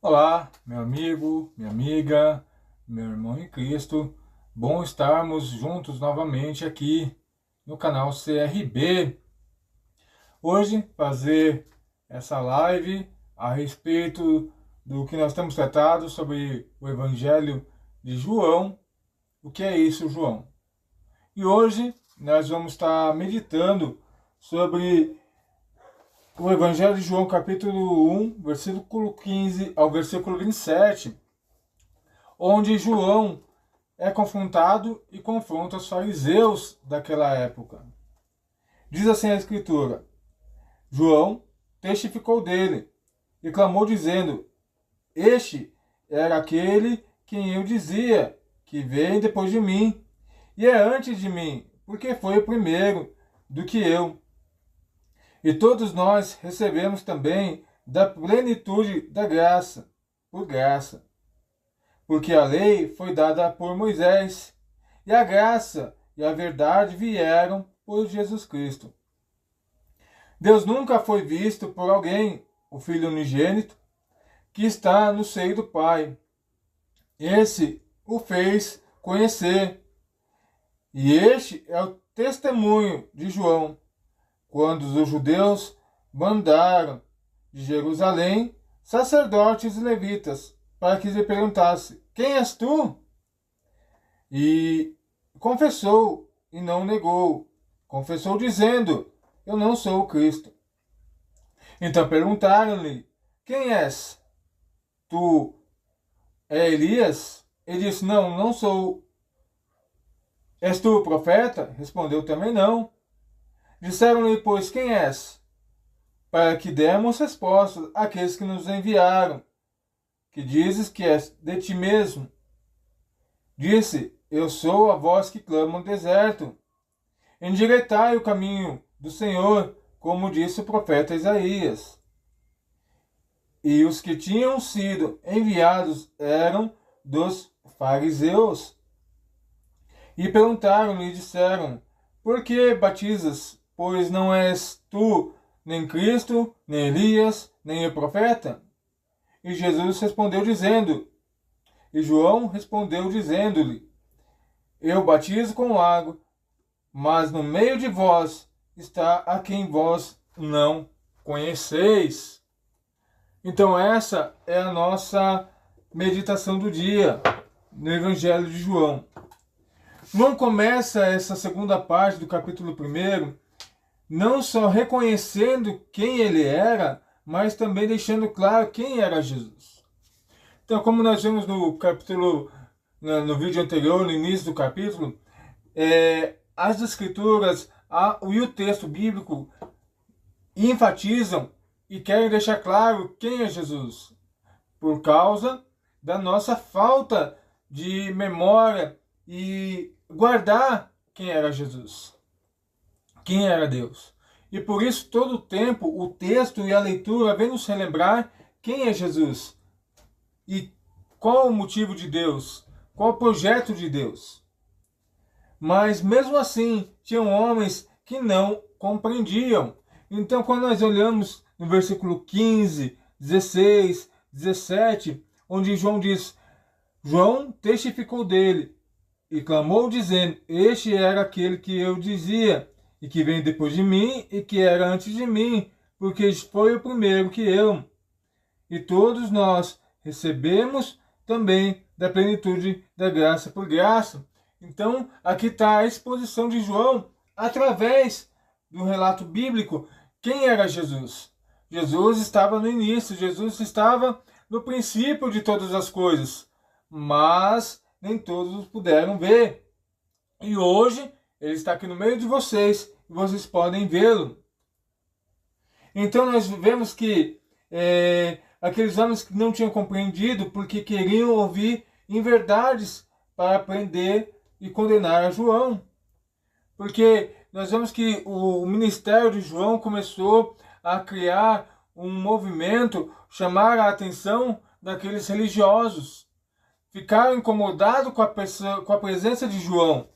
Olá, meu amigo, minha amiga, meu irmão em Cristo. Bom estarmos juntos novamente aqui no canal CRB. Hoje fazer essa live a respeito do que nós temos tratado sobre o Evangelho de João. O que é isso, João? E hoje nós vamos estar meditando sobre o Evangelho de João, capítulo 1, versículo 15 ao versículo 27, onde João é confrontado e confronta os fariseus daquela época. Diz assim a Escritura: João testificou dele e clamou dizendo: Este era aquele quem eu dizia que vem depois de mim, e é antes de mim, porque foi o primeiro do que eu. E todos nós recebemos também da plenitude da graça, por graça. Porque a lei foi dada por Moisés, e a graça e a verdade vieram por Jesus Cristo. Deus nunca foi visto por alguém, o Filho unigênito, que está no seio do Pai. Esse o fez conhecer. E este é o testemunho de João, quando os judeus mandaram de Jerusalém sacerdotes e levitas para que lhe perguntasse: Quem és tu? E confessou e não negou. Confessou dizendo: Eu não sou o Cristo. Então perguntaram-lhe: Quem és? Tu é Elias? Ele disse: Não, não sou. És tu o profeta? Respondeu também não. Disseram-lhe, pois, quem és? Para que demos resposta àqueles que nos enviaram. Que dizes que és de ti mesmo? Disse: Eu sou a voz que clama no deserto. Endireitai o caminho do Senhor, como disse o profeta Isaías. E os que tinham sido enviados eram dos fariseus. E perguntaram-lhe e disseram: Por que batizas? Pois não és tu nem Cristo, nem Elias, nem o profeta? E Jesus respondeu dizendo, e João respondeu dizendo-lhe: Eu batizo com água, mas no meio de vós está a quem vós não conheceis. Então essa é a nossa meditação do dia no Evangelho de João. João começa essa segunda parte do capítulo 1 não só reconhecendo quem ele era, mas também deixando claro quem era Jesus. Então, como nós vimos no capítulo, no vídeo anterior, no início do capítulo, as escrituras e o texto bíblico enfatizam e querem deixar claro quem é Jesus, por causa da nossa falta de memória e guardar quem era Jesus, quem era Deus. E por isso, todo o tempo, o texto e a leitura vêm nos relembrar quem é Jesus e qual o motivo de Deus, qual o projeto de Deus. Mas mesmo assim, tinham homens que não compreendiam. Então, quando nós olhamos no versículo 15, 16, 17, onde João diz: João testificou dele e clamou dizendo: Este era aquele que eu dizia, e que vem depois de mim, e que era antes de mim, porque foi o primeiro que eu. E todos nós recebemos também da plenitude da graça por graça. Então, aqui está a exposição de João, através do relato bíblico, quem era Jesus. Jesus estava no início, Jesus estava no princípio de todas as coisas, mas nem todos puderam ver. E hoje, ele está aqui no meio de vocês, e vocês podem vê-lo. Então nós vemos que aqueles homens que não tinham compreendido, porque queriam ouvir inverdades para aprender e condenar a João. Porque nós vemos que o ministério de João começou a criar um movimento, chamar a atenção daqueles religiosos. Ficaram incomodados com a presença de João.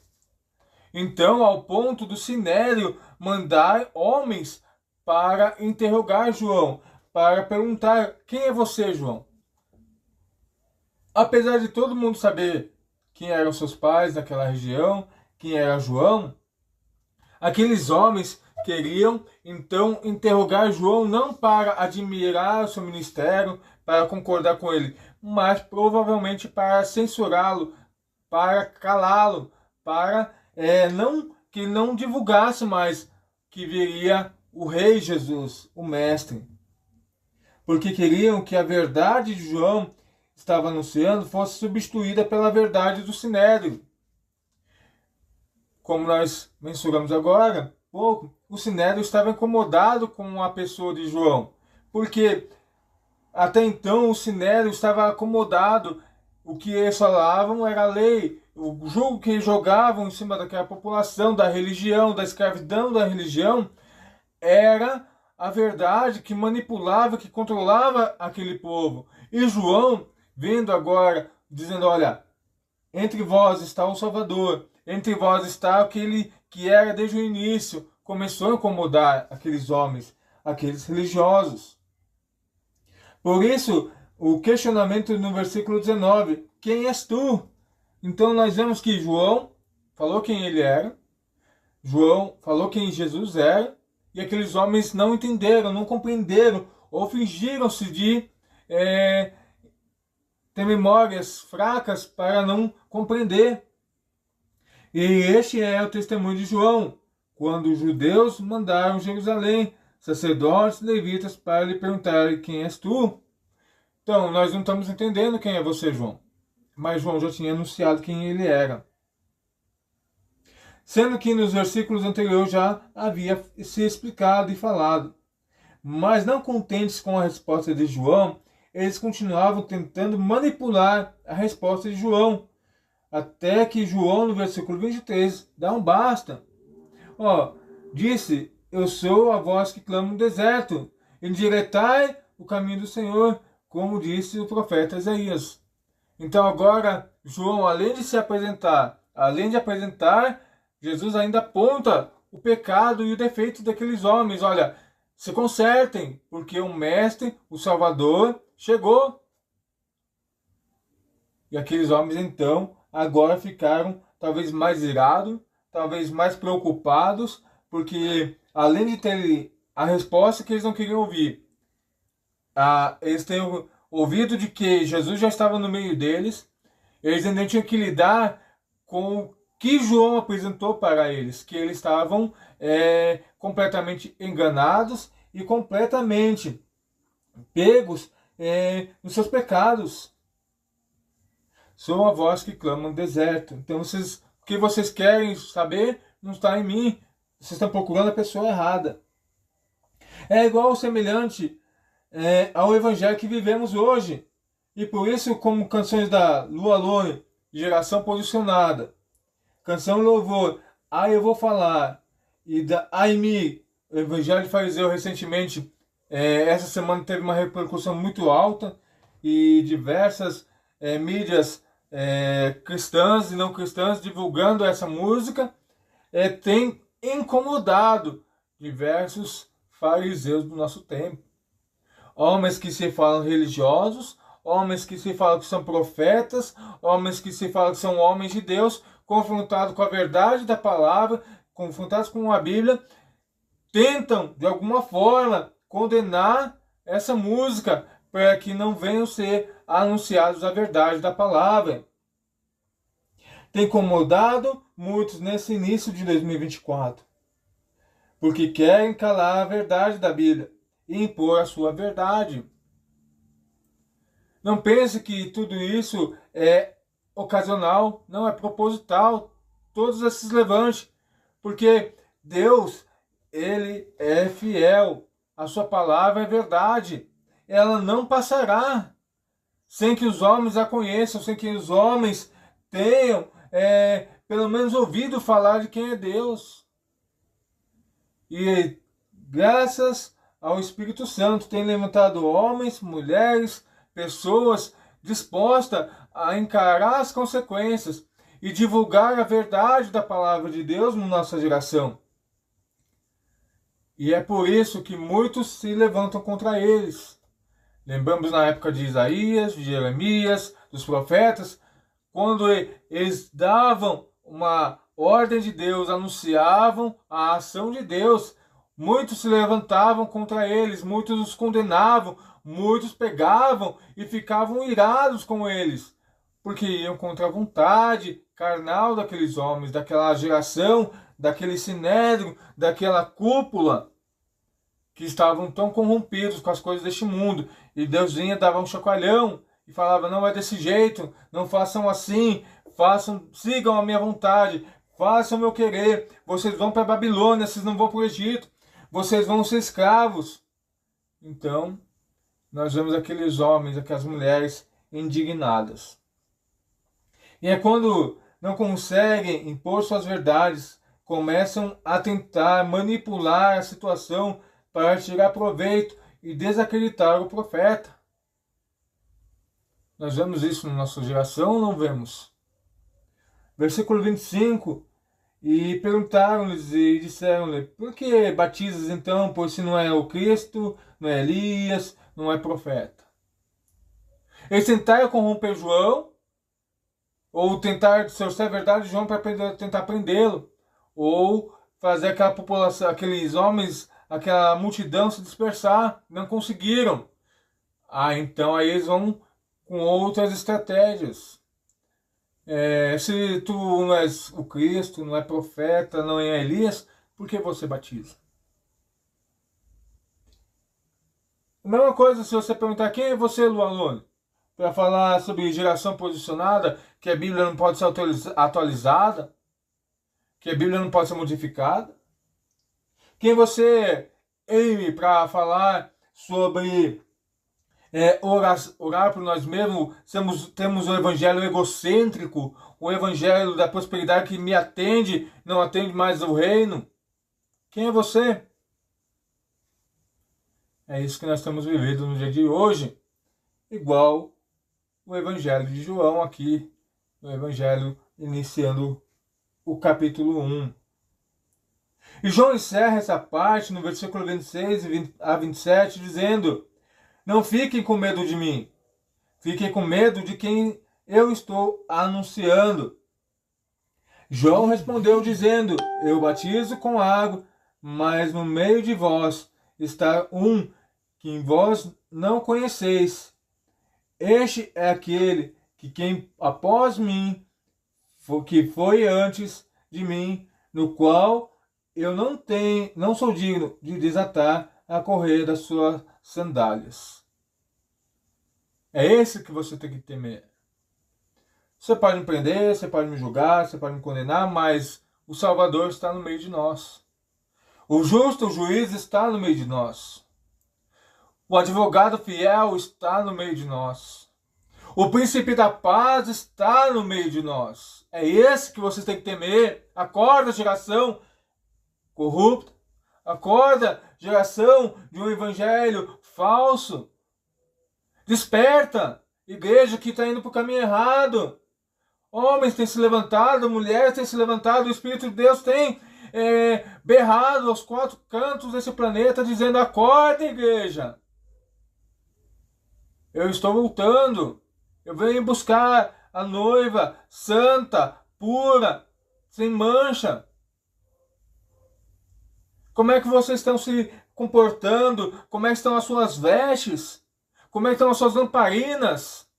Então, ao ponto do Sinédrio mandar homens para interrogar João, para perguntar: quem é você, João? Apesar de todo mundo saber quem eram seus pais naquela região, quem era João, aqueles homens queriam então interrogar João não para admirar o seu ministério, para concordar com ele, mas provavelmente para censurá-lo, para calá-lo, para não que ele não divulgasse mais que viria o Rei Jesus, o Mestre, porque queriam que a verdade de João estava anunciando fosse substituída pela verdade do Sinédrio. Como nós mencionamos agora, pouco, o Sinédrio estava incomodado com a pessoa de João, porque até então o Sinédrio estava acomodado, o que eles falavam era a lei, o jugo que eles jogavam em cima daquela população, da religião, da escravidão da religião, era a verdade que manipulava, que controlava aquele povo. E João, vendo agora, dizendo, olha, entre vós está o Salvador, entre vós está aquele que era desde o início, começou a incomodar aqueles homens, aqueles religiosos. Por isso, o questionamento no versículo 19, quem és tu? Então nós vemos que João falou quem ele era, João falou quem Jesus era, e aqueles homens não entenderam, não compreenderam, ou fingiram-se de ter memórias fracas para não compreender. E este é o testemunho de João, quando os judeus mandaram Jerusalém, sacerdotes e levitas, para lhe perguntarem quem és tu. Então, nós não estamos entendendo quem é você, João. Mas João já tinha anunciado quem ele era. Sendo que nos versículos anteriores já havia se explicado e falado. Mas não contentes com a resposta de João, eles continuavam tentando manipular a resposta de João. Até que João, no versículo 23, dá um basta. Disse, eu sou a voz que clama no deserto, endireitai o caminho do Senhor, como disse o profeta Isaías. Então agora, João, além de se apresentar, Jesus ainda aponta o pecado e o defeito daqueles homens. Olha, se consertem, porque o Mestre, o Salvador, chegou. E aqueles homens, então, agora ficaram talvez mais irados, talvez mais preocupados, porque além de ter a resposta que eles não queriam ouvir, eles têm ouvido de que Jesus já estava no meio deles, eles ainda tinham que lidar com o que João apresentou para eles, que eles estavam completamente enganados e completamente pegos nos seus pecados. Sou a voz que clama no deserto. Então, o que vocês querem saber não está em mim. Vocês estão procurando a pessoa errada. É igual, semelhante ao evangelho que vivemos hoje. E por isso, como canções da Lua Lone, Geração Posicionada, canção Louvor, eu vou falar, e da Aimi, o evangelho de fariseu, recentemente, essa semana teve uma repercussão muito alta, e diversas mídias cristãs e não cristãs divulgando essa música, tem incomodado diversos fariseus do nosso tempo. Homens que se falam religiosos, homens que se falam que são profetas, homens que se falam que são homens de Deus, confrontados com a verdade da palavra, confrontados com a Bíblia, tentam de alguma forma condenar essa música para que não venham ser anunciados a verdade da palavra. Tem incomodado muitos nesse início de 2024, porque querem calar a verdade da Bíblia e impor a sua verdade. Não pense que tudo isso é ocasional, não é proposital, todos esses levantes, porque Deus, Ele é fiel, a sua palavra é verdade, ela não passará sem que os homens a conheçam, sem que os homens tenham pelo menos ouvido falar de quem é Deus. E graças ao Espírito Santo tem levantado homens, mulheres, pessoas dispostas a encarar as consequências e divulgar a verdade da palavra de Deus na nossa geração. E é por isso que muitos se levantam contra eles. Lembramos na época de Isaías, de Jeremias, dos profetas, quando eles davam uma ordem de Deus, anunciavam a ação de Deus, muitos se levantavam contra eles, muitos os condenavam, muitos pegavam e ficavam irados com eles, porque iam contra a vontade carnal daqueles homens, daquela geração, daquele sinédrio, daquela cúpula, que estavam tão corrompidos com as coisas deste mundo. E Deus vinha, dava um chacoalhão e falava: não é desse jeito, não façam assim, sigam a minha vontade, façam o meu querer. Vocês vão para a Babilônia, vocês não vão para o Egito, vocês vão ser escravos. Então, nós vemos aqueles homens, aquelas mulheres indignadas. E é quando não conseguem impor suas verdades, começam a tentar manipular a situação para tirar proveito e desacreditar o profeta. Nós vemos isso na nossa geração ou não vemos? Versículo 25. E perguntaram-lhes e disseram-lhe: por que batizas então, pois se não é o Cristo, não é Elias, não é profeta? Eles tentaram corromper João, ou tentar distorcer a verdade de João para tentar prendê-lo, ou fazer aquela população, aqueles homens, aquela multidão se dispersar. Não conseguiram. Então aí eles vão com outras estratégias. Se tu não és o Cristo, não é profeta, não é Elias, por que você batiza? A mesma coisa se você perguntar: quem é você, Lualone? Para falar sobre geração posicionada, que a Bíblia não pode ser atualizada, que a Bíblia não pode ser modificada. Quem você é para falar sobre orar por nós mesmos? Temos um evangelho egocêntrico, um evangelho da prosperidade que me atende, não atende mais o reino. Quem é você? É isso que nós estamos vivendo no dia de hoje, igual o evangelho de João aqui, o evangelho iniciando o capítulo 1. E João encerra essa parte no versículo 26 a 27, dizendo: não fiquem com medo de mim, fiquem com medo de quem eu estou anunciando. João respondeu dizendo: eu batizo com água, mas no meio de vós está um que vós não conheceis. Este é aquele quem após mim, que foi antes de mim, no qual eu não sou digno de desatar a correia das suas sandálias. É esse que você tem que temer. Você pode me prender, você pode me julgar, você pode me condenar, mas o Salvador está no meio de nós. O justo, o juiz está no meio de nós. O advogado fiel está no meio de nós. O príncipe da paz está no meio de nós. É esse que vocês têm que temer. Acorda, geração corrupta. Acorda, geração de um evangelho falso. Desperta, igreja que está indo para o caminho errado. Homens têm se levantado, mulheres têm se levantado, o Espírito de Deus tem berrado aos quatro cantos desse planeta, dizendo: acorda, igreja. Eu estou voltando. Eu venho buscar a noiva santa, pura, sem mancha. Como é que vocês estão se comportando? Como é que estão as suas vestes? Como é que estão as suas lamparinas?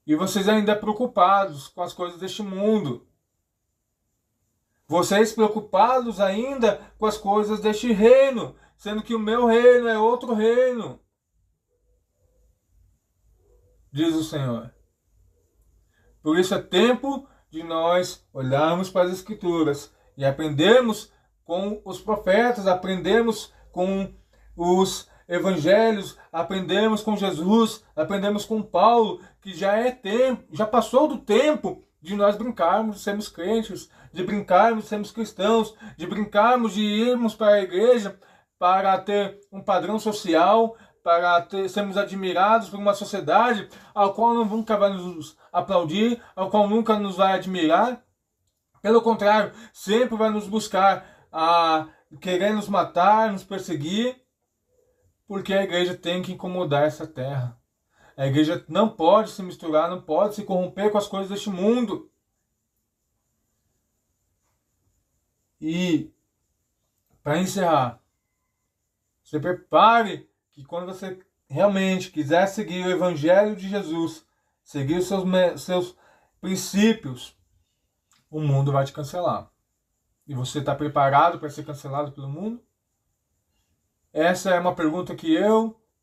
E vocês ainda preocupados com as coisas deste mundo. Vocês preocupados ainda com as coisas deste reino, sendo que o meu reino é outro reino, diz o Senhor. Por isso é tempo de nós olharmos para as Escrituras e aprendermos com os profetas, aprendemos com os evangelhos, aprendemos com Jesus, aprendemos com Paulo, que já passou do tempo de nós brincarmos de sermos crentes, de brincarmos de sermos cristãos, de brincarmos de irmos para a igreja para ter um padrão social, para sermos admirados por uma sociedade ao qual nunca vai nos aplaudir, ao qual nunca nos vai admirar. Pelo contrário, sempre vai nos buscar a querer nos matar, nos perseguir, porque a igreja tem que incomodar essa terra. A igreja não pode se misturar, não pode se corromper com as coisas deste mundo. E, para encerrar, se prepare que quando você realmente quiser seguir o Evangelho de Jesus, seguir os seus princípios, o mundo vai te cancelar. E você está preparado para ser cancelado pelo mundo? Essa é uma pergunta que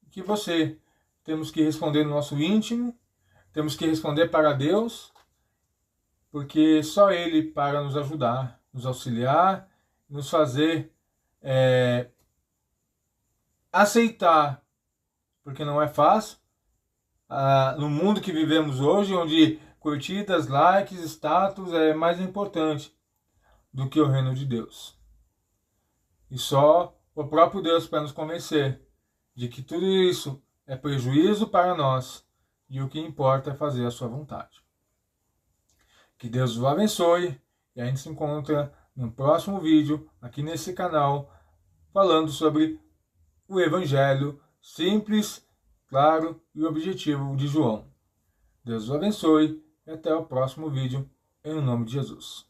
que você temos que responder no nosso íntimo, temos que responder para Deus, porque só Ele para nos ajudar, nos auxiliar, nos fazer aceitar, porque não é fácil, no mundo que vivemos hoje, onde curtidas, likes, status é mais importante do que o reino de Deus. E só o próprio Deus para nos convencer de que tudo isso é prejuízo para nós e o que importa é fazer a sua vontade. Que Deus o abençoe e a gente se encontra no próximo vídeo aqui nesse canal falando sobre o Evangelho simples, claro e objetivo de João. Deus o abençoe e até o próximo vídeo, em nome de Jesus.